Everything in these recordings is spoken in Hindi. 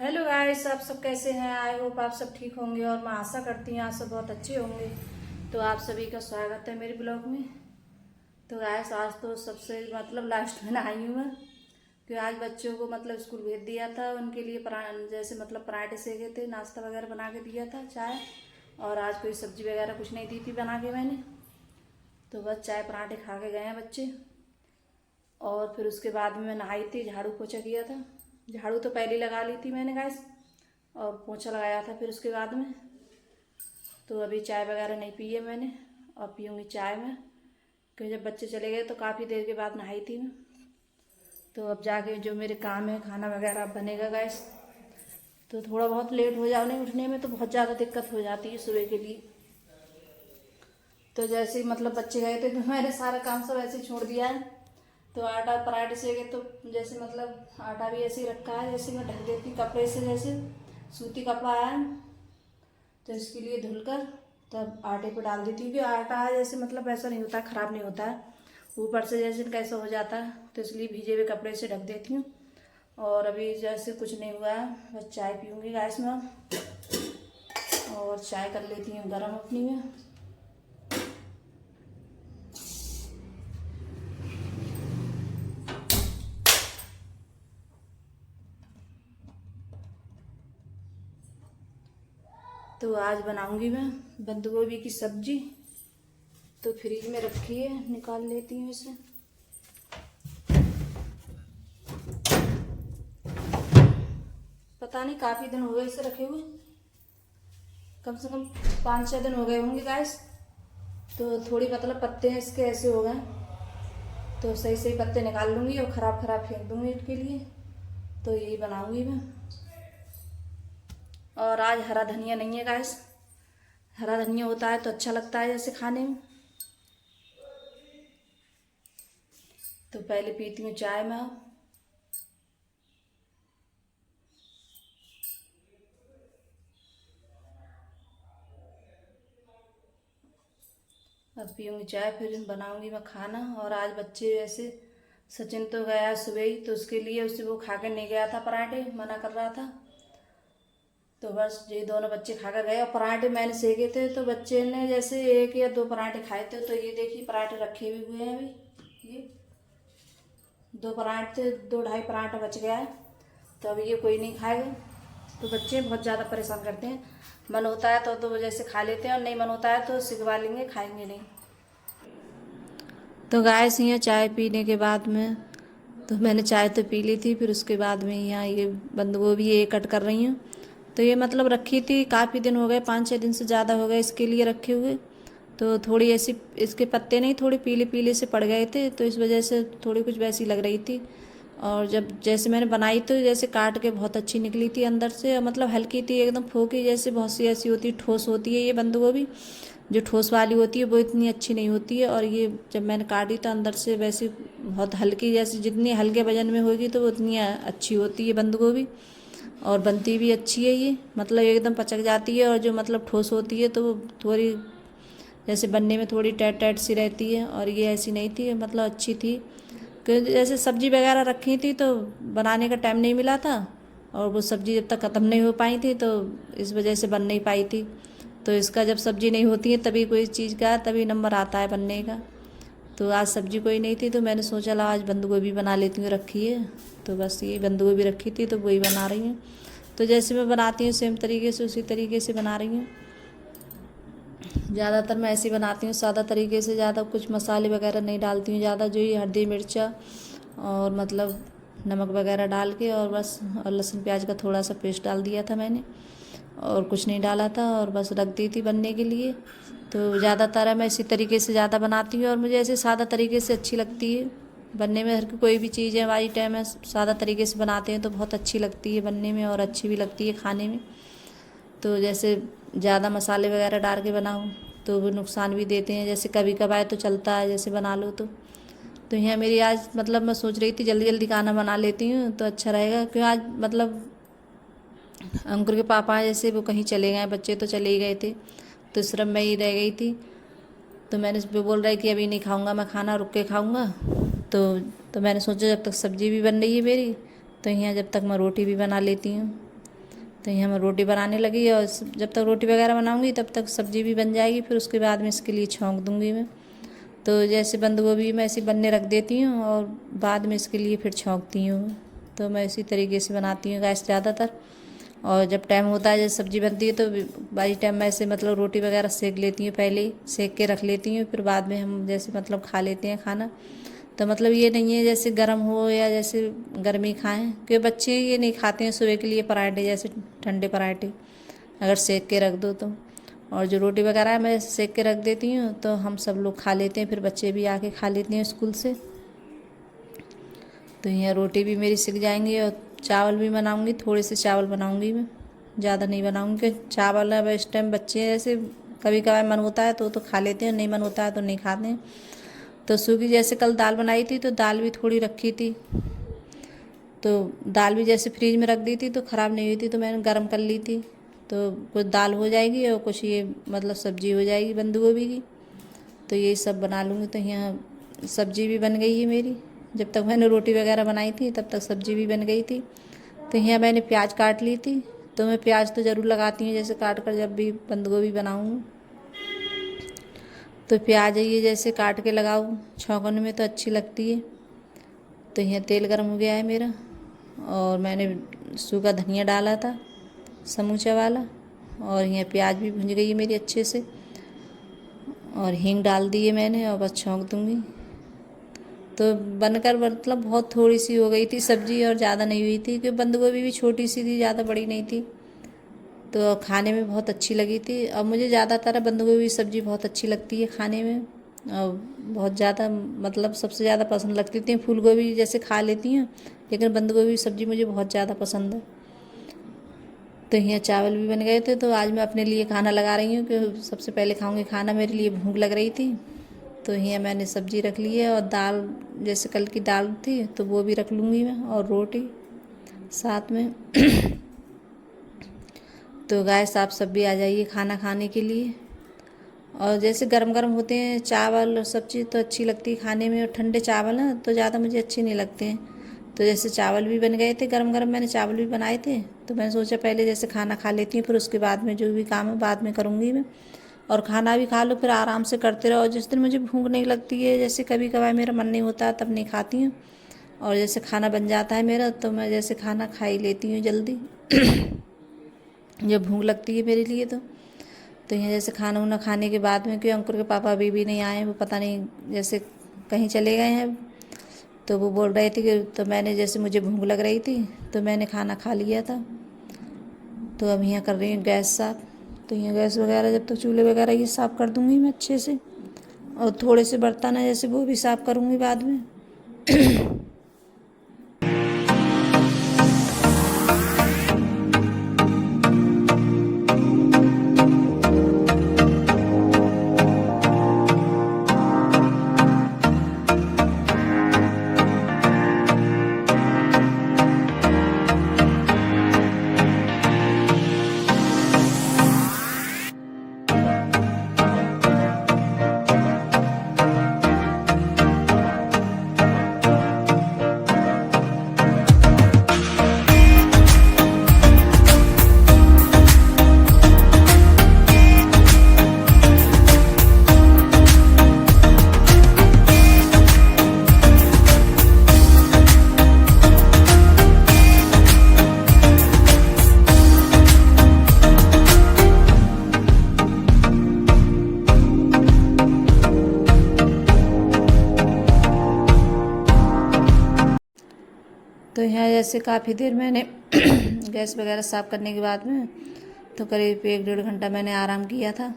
हेलो गाइस, आप सब कैसे हैं। आई होप आप सब ठीक होंगे और मैं आशा करती हूँ आप सब बहुत अच्छे होंगे। तो आप सभी का स्वागत है मेरे ब्लॉग में। तो गाइस आज तो सबसे लास्ट में आई हूँ मैं, कि आज बच्चों को स्कूल भेज दिया था। उनके लिए जैसे पराठे सेके थे, नाश्ता वगैरह बना के दिया था, चाय। और आज कोई सब्जी वगैरह कुछ नहीं दी थी बना के मैंने, तो बस चाय पराठे खा के गए हैं बच्चे। और फिर उसके बाद में मैं नहाई थी, झाड़ू पोछा किया था। झाड़ू तो पहले लगा ली थी मैंने गाइस, और पोछा लगाया था फिर उसके बाद में। तो अभी चाय वगैरह नहीं पी है मैंने, और पीऊँगी चाय में, क्योंकि जब बच्चे चले गए तो काफ़ी देर के बाद नहाई थी मैं। तो अब जाके जो मेरे काम है, खाना वगैरह बनेगा गाइस। तो थोड़ा बहुत लेट हो जाने उठने में तो बहुत ज़्यादा दिक्कत हो जाती है सुबह के लिए। तो जैसे ही बच्चे गए थे तो मैंने सारा काम सब ऐसे ही छोड़ दिया है। तो आटा पराठे सेके तो जैसे आटा भी ऐसे ही रखा है, जैसे मैं ढक देती कपड़े से, जैसे सूती कपड़ा है तो इसके लिए धुलकर तब आटे पे डाल देती हूँ। कि आटा जैसे ऐसा नहीं होता, ख़राब नहीं होता है ऊपर से जैसे कैसा हो जाता है, तो इसलिए भीजे हुए कपड़े से ढक देती हूँ। और अभी जैसे कुछ नहीं हुआ है, बस चाय पीऊँगी गैस में, और चाय कर लेती हूँ गर्म अपनी में। तो आज बनाऊंगी मैं बंद गोभी की सब्जी। तो फ्रिज में रखी है, निकाल लेती हूँ इसे। पता नहीं काफ़ी दिन हो गए इसे रखे हुए, कम से कम 5-6 दिन हो गए होंगे गाइस। तो थोड़ी पत्ते हैं इसके ऐसे हो गए, तो सही सही पत्ते निकाल लूँगी और ख़राब फेंक दूँगी इसके लिए। तो यही बनाऊँगी मैं। और आज हरा धनिया नहीं है गाइस, हरा धनिया होता है तो अच्छा लगता है जैसे खाने में। तो पहले पीती हूँ चाय में। अब पीऊँगी चाय, फिर बनाऊँगी मैं खाना। और आज बच्चे वैसे सचिन तो गया सुबह ही, तो उसके लिए उससे वो खा कर नहीं गया था, पराठे मना कर रहा था। तो बस ये दोनों बच्चे खा कर गए। और पराठे मैंने सेके थे तो बच्चे ने जैसे 1 या 2 पराठे खाए थे। तो ये देखिए पराठे रखे भी हुए हैं अभी, ये 2 पराठे थे, 2-2.5 पराठा बच गया है। तो अभी ये कोई नहीं खाएगा। तो बच्चे बहुत ज़्यादा परेशान करते हैं, मन होता है तो जैसे खा लेते हैं, और नहीं मन होता है तो सिकवा लेंगे, खाएंगे नहीं। तो गाइस यहाँ चाय पीने के बाद में, तो मैंने चाय तो पी ली थी, फिर उसके बाद में यहाँ ये बंद गोभी ये कट कर रही हूँ। तो ये रखी थी, काफ़ी दिन हो गए, 5-6 दिन से ज़्यादा हो गए इसके लिए रखे हुए। तो थोड़ी ऐसी इसके पत्ते नहीं, थोड़ी पीले पीले से पड़ गए थे, तो इस वजह से थोड़ी कुछ वैसी लग रही थी। और जब जैसे मैंने बनाई तो जैसे काट के बहुत अच्छी निकली थी अंदर से, हल्की थी एकदम फोकी, जैसे बहुत सी ऐसी होती ठोस होती है ये बंद गोभी, जो ठोस वाली होती है वो इतनी अच्छी नहीं होती है। और ये जब मैंने काटी तो अंदर से वैसे बहुत हल्की, जैसे जितनी हल्के वजन में होगी तो उतनी अच्छी होती है बंद गोभी। और बनती भी अच्छी है ये, एकदम पचक जाती है। और जो ठोस होती है तो वो थोड़ी जैसे बनने में थोड़ी टाइट टाइट सी रहती है, और ये ऐसी नहीं थी, अच्छी थी। क्योंकि जैसे सब्जी वगैरह रखी थी तो बनाने का टाइम नहीं मिला था, और वो सब्जी जब तक ख़त्म नहीं हो पाई थी तो इस वजह से बन नहीं पाई थी। तो इसका जब सब्जी नहीं होती है तभी कोई चीज़ का तभी नंबर आता है बनने का। तो आज सब्जी कोई नहीं थी तो मैंने सोचा ला आज बंद गोभी बना लेती हूँ, रखी है तो बस ये बंद गोभी रखी थी तो वही बना रही हूँ। तो जैसे मैं बनाती हूँ सेम तरीके से उसी तरीके से बना रही हूँ। ज़्यादातर मैं ऐसी बनाती हूँ सादा तरीके से, ज़्यादा कुछ मसाले वगैरह नहीं डालती हूँ ज़्यादा, जो ये हल्दी मिर्चा और नमक वगैरह डाल के, और बस और लहसुन प्याज का थोड़ा सा पेस्ट डाल दिया था मैंने, और कुछ नहीं डाला था, और बस रख दी थी बनने के लिए। तो ज़्यादातर मैं इसी तरीके से ज़्यादा बनाती हूँ, और मुझे ऐसे सादा तरीके से अच्छी लगती है बनने में। हर कोई भी चीज़ है हमारी टाइम है सादा तरीके से बनाते हैं तो बहुत अच्छी लगती है बनने में, और अच्छी भी लगती है खाने में। तो जैसे ज़्यादा मसाले वगैरह डाल के बनाऊँ तो वो नुकसान भी देते हैं, जैसे कभी कभार तो चलता है जैसे बना लो तो यहाँ मेरी आज मैं सोच रही थी जल्दी जल्दी खाना बना लेती हूँ तो अच्छा रहेगा। क्यों आज अंकुर के पापा जैसे वो कहीं चले गए, बच्चे तो चले ही गए थे, तो सिर्फ मैं ही रह गई थी। तो मैंने उस पर बोल रहा है कि अभी नहीं खाऊंगा मैं खाना, रुक के खाऊंगा। तो मैंने सोचा जब तक सब्जी भी बन रही है मेरी तो यहाँ जब तक मैं रोटी भी बना लेती हूँ। तो यहाँ मैं रोटी बनाने लगी और जब तक रोटी वगैरह बनाऊँगी तब तक सब्ज़ी भी बन जाएगी। फिर उसके बाद में इसके लिए छौंक दूँगी मैं। तो जैसे बंद गोभी मैं ऐसे बनने रख देती हूँ और बाद में इसके लिए फिर छौंकती हूँ। तो मैं इसी तरीके से बनाती हूँ गैस ज़्यादातर। और जब टाइम होता है जैसे सब्ज़ी बनती है तो बाई टाइम मैं ऐसे मतलब रोटी वगैरह सेक लेती हूँ, पहले ही सेक के रख लेती हूँ। फिर बाद में हम जैसे मतलब खा लेते हैं खाना। तो मतलब ये नहीं है जैसे गर्म हो या जैसे गर्मी खाएं, क्योंकि बच्चे ये नहीं खाते हैं सुबह के लिए पराठे, जैसे ठंडे पराठे अगर सेक के रख दो तो। और जो रोटी वगैरह है मैं सेक के रख देती हूँ तो हम सब लोग खा लेते हैं, फिर बच्चे भी आके खा लेते हैं स्कूल से। तो यहाँ रोटी भी मेरी सिक जाएंगी और चावल भी बनाऊँगी, थोड़े से चावल बनाऊँगी मैं, ज़्यादा नहीं बनाऊँगी क्योंकि चावल अब इस टाइम बच्चे जैसे कभी कभार मन होता है तो खा लेते हैं, नहीं मन होता है तो नहीं खाते हैं। तो सूखी जैसे कल दाल बनाई थी तो दाल भी थोड़ी रखी थी, तो दाल भी जैसे फ्रिज में रख दी थी तो ख़राब नहीं हुई थी, तो मैंने गर्म कर ली थी। तो कुछ दाल हो जाएगी और कुछ ये मतलब सब्ज़ी हो जाएगी बंद गोभी की। तो ये सब बना लूँगी। तो यहाँ सब्ज़ी भी बन गई है मेरी, जब तक मैंने रोटी वगैरह बनाई थी तब तक सब्ज़ी भी बन गई थी। तो यहाँ मैंने प्याज काट ली थी, तो मैं प्याज तो ज़रूर लगाती हूँ जैसे काट कर जब भी बंद गोभी बनाऊँ तो प्याज ये जैसे काट के लगाऊँ छौंकने में तो अच्छी लगती है। तो यहाँ तेल गर्म हो गया है मेरा और मैंने सूखा धनिया डाला था समूचा वाला, और यहाँ प्याज भी भुन गई है मेरी अच्छे से, और हींग डाल दी है मैंने और बस छौंक दूँगी। तो बनकर मतलब बहुत थोड़ी सी हो गई थी सब्ज़ी और ज़्यादा नहीं हुई थी, क्योंकि बंद गोभी भी छोटी सी थी, ज़्यादा बड़ी नहीं थी। तो खाने में बहुत अच्छी लगी थी। और मुझे ज़्यादातर बंद गोभी की सब्ज़ी बहुत अच्छी लगती है खाने में, और बहुत ज़्यादा मतलब सबसे ज़्यादा पसंद लगती थी। फूल गोभी जैसे खा लेती हूँ, लेकिन बंद गोभी की सब्ज़ी मुझे बहुत ज़्यादा पसंद है। तो यहाँ चावल भी बन गए थे, तो आज मैं अपने लिए खाना लगा रही हूँ कि सबसे पहले खाऊंगी खाना, मेरे लिए भूख लग रही थी। तो यहाँ मैंने सब्ज़ी रख ली है और दाल जैसे कल की दाल थी तो वो भी रख लूँगी मैं, और रोटी साथ में। तो गाइस आप सब भी आ जाइए खाना खाने के लिए। और जैसे गरम गरम होते हैं चावल और सब्ज़ी तो अच्छी लगती है खाने में, और ठंडे चावल ना तो ज़्यादा मुझे अच्छे नहीं लगते हैं। तो जैसे चावल भी बन गए थे गरम गरम, मैंने चावल भी बनाए थे, तो मैंने सोचा पहले जैसे खाना खा लेती हूँ, फिर उसके बाद में जो भी काम है बाद में करूँगी मैं। और खाना भी खा लो फिर आराम से करते रहो। जिस दिन मुझे भूख नहीं लगती है, जैसे कभी कभार मेरा मन नहीं होता तब नहीं खाती हूँ, और जैसे खाना बन जाता है मेरा तो मैं जैसे खाना खा ही लेती हूँ जल्दी जब भूख लगती है मेरे लिए तो यहाँ जैसे खाना वाना खाने के बाद में, क्योंकि अंकुर के पापा अभी भी नहीं आए, वो पता नहीं जैसे कहीं चले गए हैं, तो वो बोल रहे थे कि तो मैंने जैसे मुझे भूख लग रही थी तो मैंने खाना खा लिया था। तो अब यहाँ कर रही हूँ गैस साफ। तो यहाँ गैस वगैरह जब तक चूल्हे वगैरह ये साफ़ कर दूँगी मैं अच्छे से, और थोड़े से बर्तन है जैसे वो भी साफ़ करूँगी बाद में। तो यहाँ जैसे काफ़ी देर मैंने गैस वगैरह साफ़ करने के बाद में तो करीब 1-1.5 घंटा मैंने आराम किया था।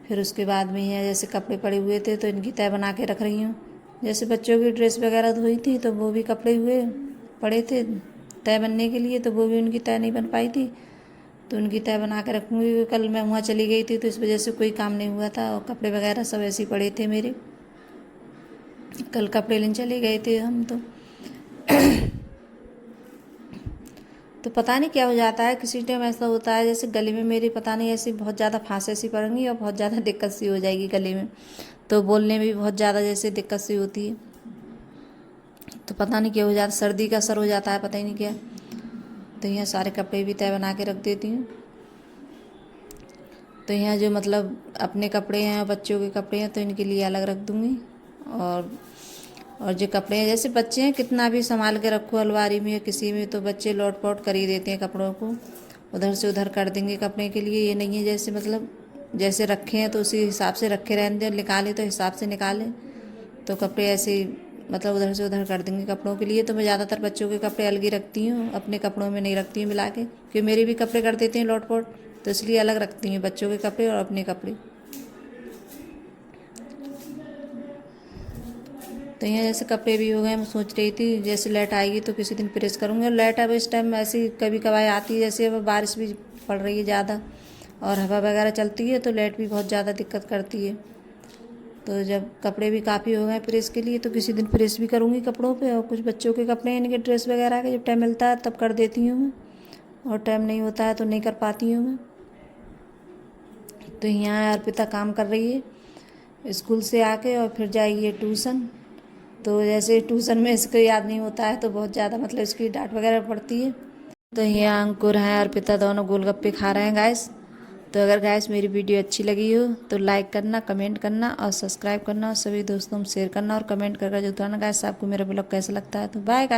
फिर उसके बाद में यहाँ जैसे कपड़े पड़े हुए थे तो इनकी तह बना के रख रही हूँ। जैसे बच्चों की ड्रेस वगैरह धोई थी तो वो भी कपड़े हुए पड़े थे तह बनने के लिए, तो वो भी उनकी तह नहीं बन पाई थी, तो उनकी तह बना के रखूँगी। कल मैं वहाँ चली गई थी तो इस वजह से कोई काम नहीं हुआ था, और कपड़े वगैरह सब ऐसे ही पड़े थे मेरे। कल कपड़े लेने चले गए थे हम तो पता नहीं क्या हो जाता है, किसी टाइम ऐसा होता है जैसे गले में मेरी पता नहीं ऐसी बहुत ज़्यादा फांसे सी पड़ेंगी और बहुत ज़्यादा दिक्कत सी हो जाएगी गले में, तो बोलने में भी बहुत ज़्यादा जैसे दिक्कत सी होती है। तो पता नहीं क्या हो जाता, सर्दी का असर हो जाता है, पता ही नहीं क्या। तो यहाँ सारे कपड़े भी तय बना के रख देती हूँ। तो यहाँ जो मतलब अपने कपड़े हैं और बच्चों के कपड़े हैं तो इनके लिए अलग रख दूँगी। और जो कपड़े हैं, जैसे बच्चे हैं कितना भी संभाल के रखो अलमारी में या किसी में, तो बच्चे लौट पौट कर ही देते हैं कपड़ों को, उधर से उधर कर देंगे कपड़े के लिए। ये नहीं है जैसे मतलब जैसे रखे हैं तो उसी हिसाब से रखे रहने दें, निकालें तो हिसाब से निकालें। तो कपड़े ऐसे मतलब उधर से उधर कर देंगे कपड़ों के लिए। तो मैं ज़्यादातर बच्चों के कपड़े अलग ही रखती हूँ, अपने कपड़ों में नहीं रखती हूँ मिला के, क्योंकि मेरे भी कपड़े कर देते हैं लौट पौट, तो इसलिए अलग रखती हूँ बच्चों के कपड़े और अपने कपड़े। तो यहाँ जैसे कपड़े भी हो गए, मैं सोच रही थी जैसे लाइट आएगी तो किसी दिन प्रेस करूँगी। और लाइट अब इस टाइम ऐसी कभी कभार आती है, जैसे अब बारिश भी पड़ रही है ज़्यादा और हवा वगैरह चलती है तो लाइट भी बहुत ज़्यादा दिक्कत करती है। तो जब कपड़े भी काफ़ी हो गए प्रेस के लिए तो किसी दिन प्रेस भी करूँगी कपड़ों पे। और कुछ बच्चों के कपड़े हैं, इनके ड्रेस वगैरह के, जब टाइम मिलता है तब कर देती हूँ मैं, और टाइम नहीं होता है तो नहीं कर पाती हूँ मैं। तो यहाँ अर्पिता काम कर रही है स्कूल से आके, और फिर जाएगी ये ट्यूशन। तो जैसे ट्यूशन में इसको याद नहीं होता है तो बहुत ज़्यादा मतलब इसकी डांट वगैरह पड़ती है। तो यहाँ अंकुर हैं अर्पिता दोनों गोलगप्पे खा रहे हैं गाइस। तो अगर गाइस मेरी वीडियो अच्छी लगी हो तो लाइक करना, कमेंट करना और सब्सक्राइब करना, और सभी दोस्तों में शेयर करना और कमेंट करके जो बताना गाइस आपको मेरा ब्लॉग कैसा लगता है। तो बाय गाइस।